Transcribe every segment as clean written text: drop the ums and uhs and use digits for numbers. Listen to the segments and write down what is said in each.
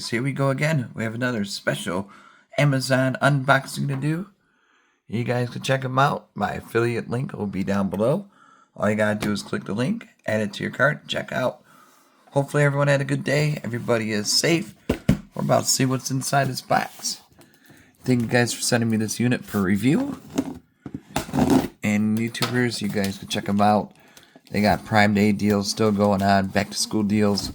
guys, here we go again. We have another special Amazon unboxing to do. You guys can check them out. My affiliate link will be down below. All you gotta do is click the link, add it to your cart, check out. Hopefully everyone had a good day. Everybody is safe. We're about to see what's inside this box. Thank you guys for sending me this unit for review. And YouTubers, you guys can check them out. They got Prime Day deals still going on, back to school deals,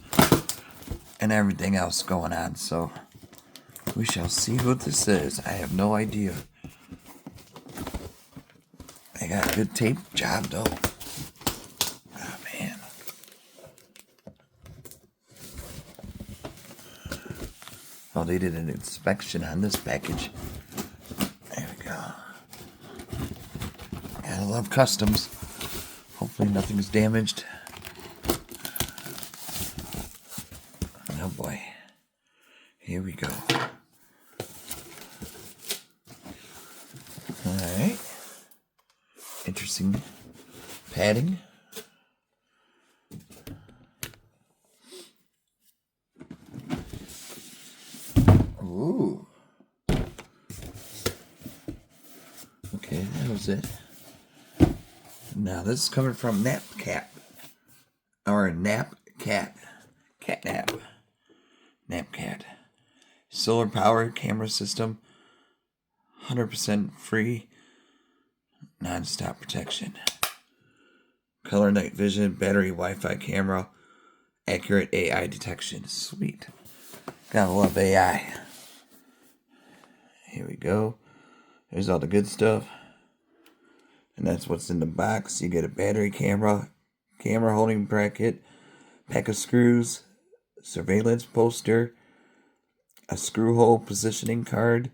and everything else going on. So we shall see what this is. I have no idea. They got a good tape job though. Oh man. Oh, they did an inspection on this package. There we go. Gotta love customs. Hopefully nothing's damaged. Oh boy. Here we go. Alright. Interesting padding. Ooh. Okay, that was it. Now this is coming from NapCat. Or NapCat. Catnap. NapCat. Solar power camera system. 100% free. Non-stop protection. Color night vision. Battery Wi-Fi camera. Accurate AI detection. Sweet. Gotta love AI. Here we go. There's all the good stuff. And that's what's in the box. You get a battery camera. Camera holding bracket. Pack of screws. Surveillance poster. A screw hole positioning card.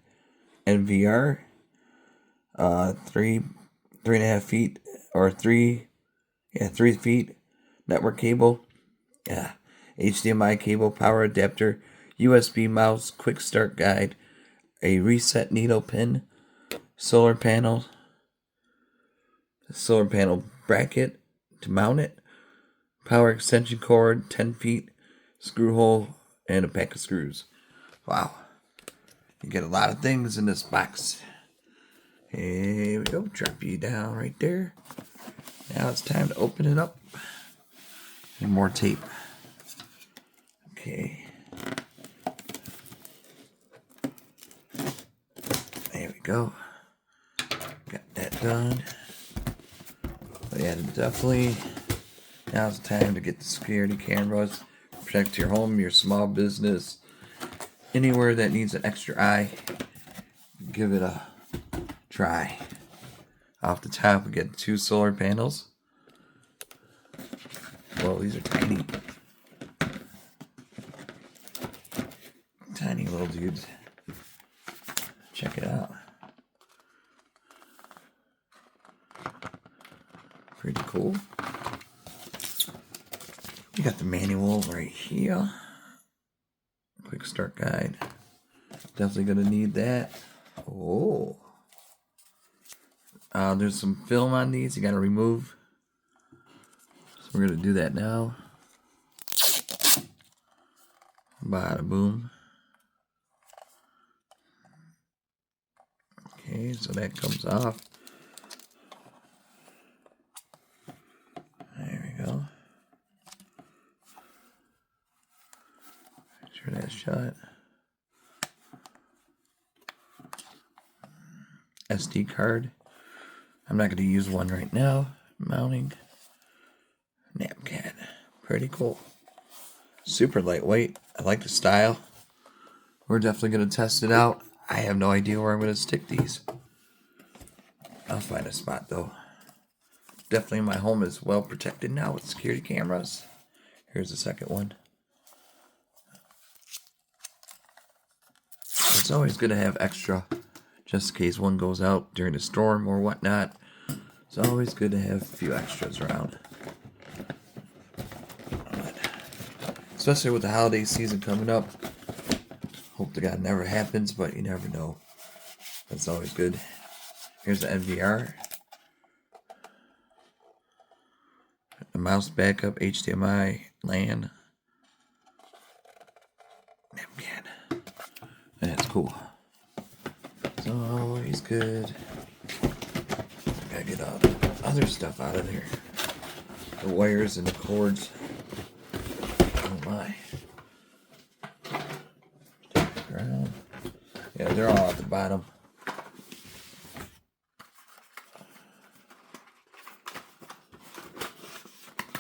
NVR. 3.5 feet. Or 3 feet. Network cable. Yeah. HDMI cable. Power adapter. USB mouse. Quick start guide. A reset needle pin. Solar panel. Solar panel bracket to mount it. Power extension cord. 10 feet. Screw hole. And a pack of screws. Wow. You get a lot of things in this box. Here we go. Drop you down right there. Now it's time to open it up. And more tape. Okay. There we go. Got that done. But yeah, definitely. Now it's time to get the security cameras. Protect your home, your small business. Anywhere that needs an extra eye. Give it a try. Off the top, we get 2 solar panels. Well, these are tiny. Tiny little dudes. Check it out. Pretty cool. You got the manual right here. Quick start guide. Definitely gonna need that. Oh. There's some film on these you gotta remove. So we're gonna do that now. Bada boom. Okay, so that comes off. There we go. Make sure that's shut. SD card. I'm not going to use one right now. Mounting. NapCat. Pretty cool. Super lightweight. I like the style. We're definitely going to test it out. I have no idea where I'm going to stick these. I'll find a spot though. Definitely my home is well protected now with security cameras. Here's the second one. It's always good to have extra just in case one goes out during a storm or whatnot. It's always good to have a few extras around. Especially with the holiday season coming up. Hope to God it never happens, but you never know. That's always good. Here's the NVR. The mouse backup, HDMI, LAN. NapCat. Cool. So he's good. Gotta get all the other stuff out of there. The wires and the cords. Oh my. Ground. Yeah, they're all at the bottom.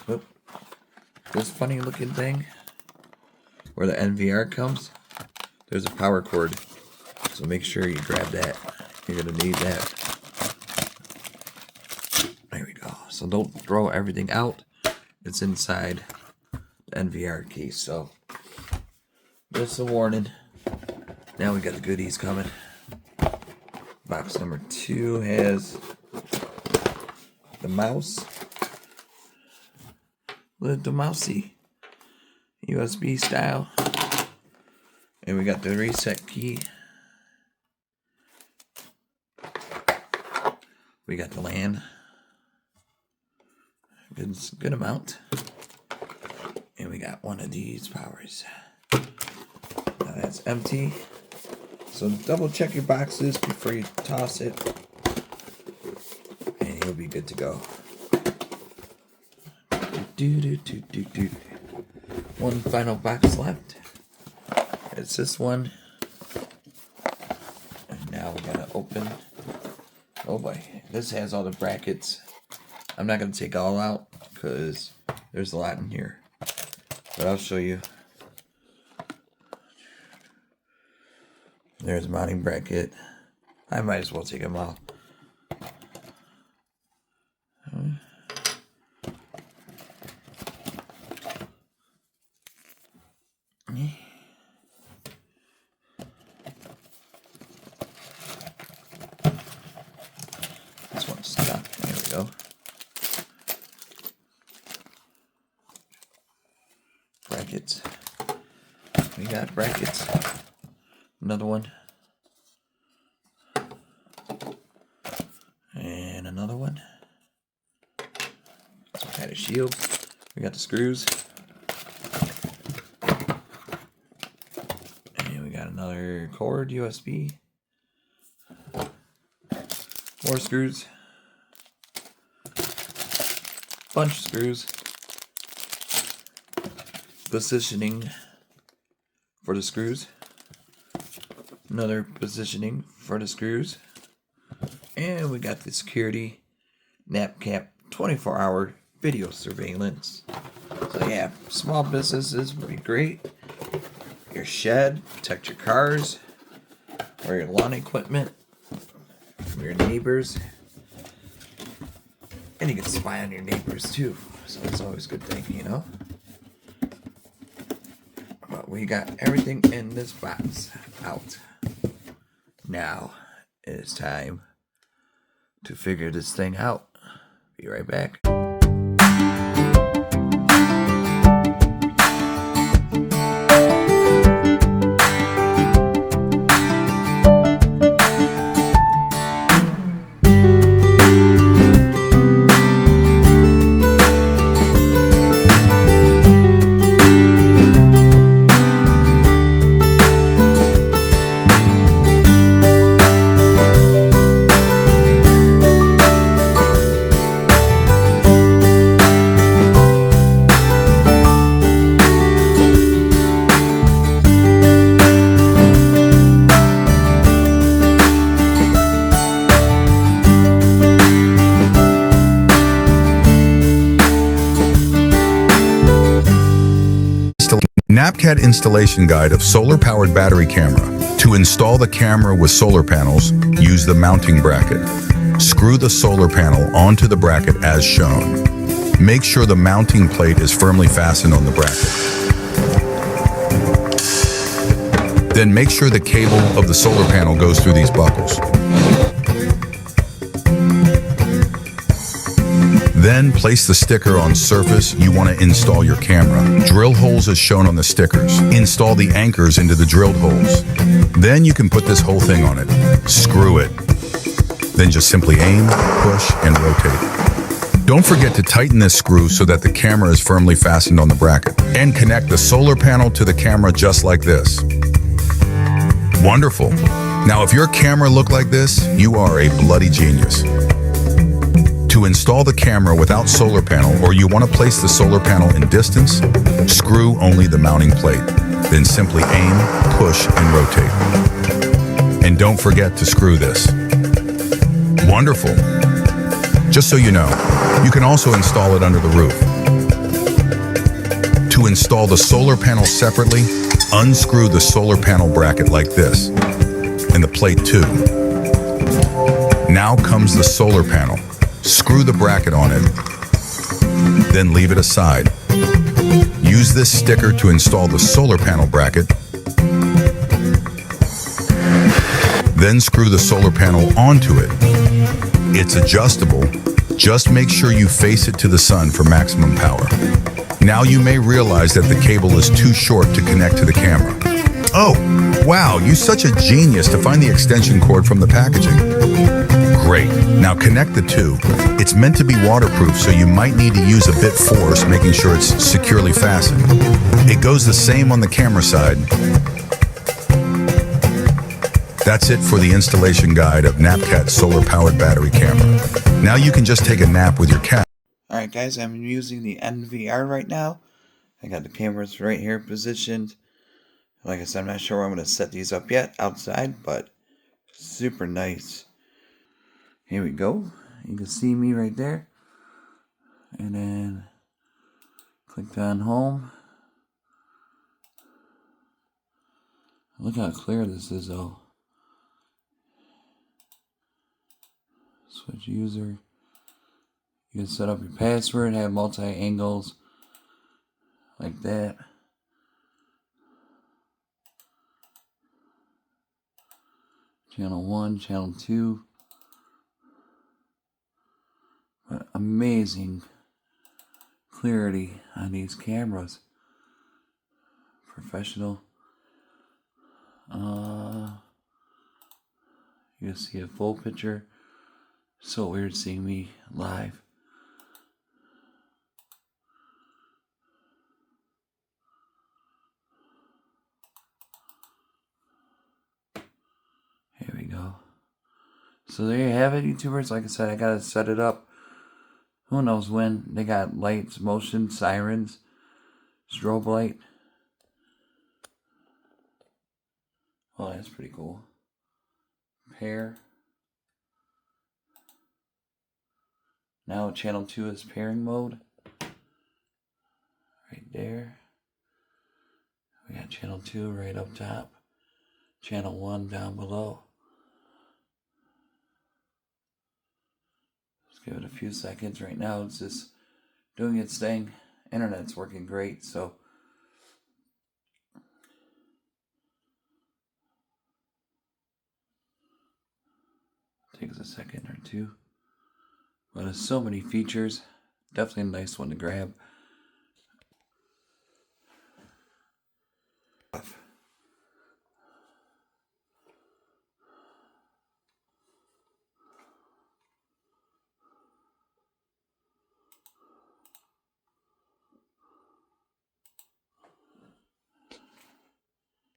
Oop. This funny looking thing where the NVR comes, there's a power cord. So make sure you grab that. You're gonna need that. There we go. So don't throw everything out. It's inside the NVR case. So just a warning. Now we got the goodies coming. Box number 2 has the mouse. The mousey. USB style. And we got the reset key. We got the LAN. Good amount. And we got one of these powers. Now that's empty. So double check your boxes before you toss it. And you'll be good to go. One final box left. It's this one. And now we gotta open. Oh boy, this has all the brackets. I'm not going to take all out because there's a lot in here. But I'll show you. There's a mounting bracket. I might as well take them out. This one's stuck. There we go. Brackets. We got brackets. Another one. And another one. Some kind of shield. We got the screws. And we got another cord, USB. More screws. Bunch of screws. Positioning for the screws. Another positioning for the screws. And we got the security NapCat 24-hour video surveillance. So yeah, small businesses would be great. Your shed, protect your cars, or your lawn equipment from your neighbors. And you can spy on your neighbors too. So it's always a good thing, you know. But we got everything in this box out. Now it is time to figure this thing out. Be right back. NapCat installation guide of solar-powered battery camera. To install the camera with solar panels, use the mounting bracket. Screw the solar panel onto the bracket as shown. Make sure the mounting plate is firmly fastened on the bracket. Then make sure the cable of the solar panel goes through these buckles. Then place the sticker on surface you want to install your camera. Drill holes as shown on the stickers. Install the anchors into the drilled holes. Then you can put this whole thing on it. Screw it. Then just simply aim, push, and rotate. Don't forget to tighten this screw so that the camera is firmly fastened on the bracket. And connect the solar panel to the camera just like this. Wonderful. Now, if your camera looked like this, you are a bloody genius. To install the camera without solar panel, or you want to place the solar panel in distance, screw only the mounting plate. Then simply aim, push, and rotate. And don't forget to screw this. Wonderful. Just so you know, you can also install it under the roof. To install the solar panel separately, unscrew the solar panel bracket like this, and the plate too. Now comes the solar panel. Screw the bracket on it, then leave it aside. Use this sticker to install the solar panel bracket, then screw the solar panel onto it. It's adjustable. Just make sure you face it to the sun for maximum power. Now you may realize that the cable is too short to connect to the camera. Oh, wow, you're such a genius to find the extension cord from the packaging. Great, now connect the two. It's meant to be waterproof, so you might need to use a bit force, making sure it's securely fastened. It goes the same on the camera side. That's it for the installation guide of NapCat solar-powered battery camera. Now you can just take a nap with your cat. Alright guys, I'm using the NVR right now. I got the cameras right here positioned. Like I said, I'm not sure where I'm going to set these up yet outside, but super nice. Here we go. You can see me right there. And then click on home. Look how clear this is though. Switch user. You can set up your password, have multi-angles like that. Channel 1, channel 2. But amazing clarity on these cameras. Professional. You can see a full picture. So weird seeing me live. Here we go. So there you have it, YouTubers. Like I said, I gotta set it up. Who knows when? They got lights, motion, sirens, strobe light. Oh, that's pretty cool. Pair. Now channel 2 is pairing mode. Right there. We got channel 2 right up top. Channel 1 down below. Let's give it a few seconds. Right now it's just doing its thing. Internet's working great, so takes a second or two. But there's so many features. Definitely a nice one to grab.